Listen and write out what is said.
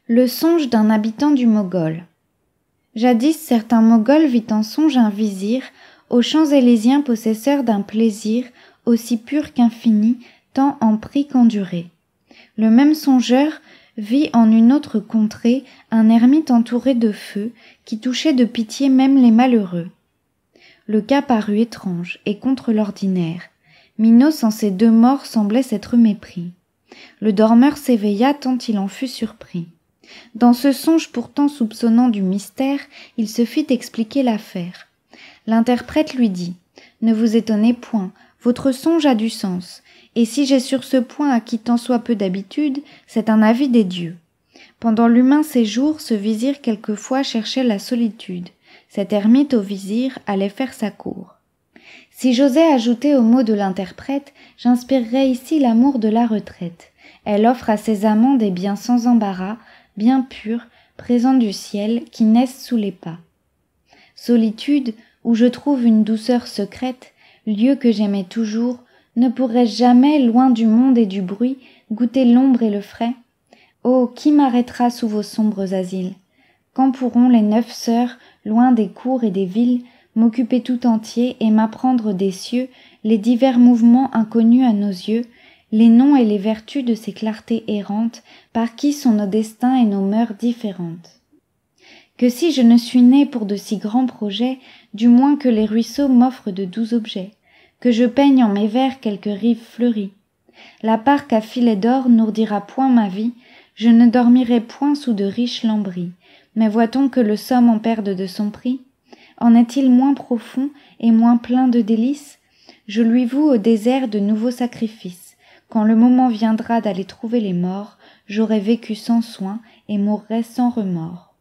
Le songe d'un habitant du Mogol. Jadis, certain Mogol vit en songe un vizir, aux Champs-Élysiens possesseur d'un plaisir aussi pur qu'infini, tant en prix qu'en durée. Le même songeur vit en une autre contrée un ermite entouré de feu, qui touchait de pitié même les malheureux. Le cas parut étrange et contre l'ordinaire. Minos en ces deux morts semblait s'être mépris. Le dormeur s'éveilla tant il en fut surpris. Dans ce songe pourtant soupçonnant du mystère, il se fit expliquer l'affaire. L'interprète lui dit « Ne vous étonnez point, votre songe a du sens, et si j'ai sur ce point acquis tant soit peu d'habitude, c'est un avis des dieux. Pendant l'humain séjour, ce vizir quelquefois cherchait la solitude. Cet ermite au vizir allait faire sa cour. Si j'osais ajouter aux mots de l'interprète, j'inspirerais ici l'amour de la retraite. Elle offre à ses amants des biens sans embarras, bien purs, présents du ciel, qui naissent sous les pas. Solitude, où je trouve une douceur secrète, lieu que j'aimais toujours, ne pourrais-je jamais, loin du monde et du bruit, goûter l'ombre et le frais? Oh, qui m'arrêtera sous vos sombres asiles? Quand pourront les 9 sœurs, loin des cours et des villes, m'occuper tout entier et m'apprendre des cieux les divers mouvements inconnus à nos yeux, les noms et les vertus de ces clartés errantes, par qui sont nos destins et nos mœurs différentes. Que si je ne suis né pour de si grands projets, du moins que les ruisseaux m'offrent de doux objets, que je peigne en mes vers quelques rives fleuries. La parque à filets d'or n'ourdira point ma vie, je ne dormirai point sous de riches lambris, mais voit-on que le somme en perde de son prix? En est-il moins profond et moins plein de délices? Je lui voue au désert de nouveaux sacrifices. Quand le moment viendra d'aller trouver les morts, j'aurai vécu sans soin et mourrai sans remords.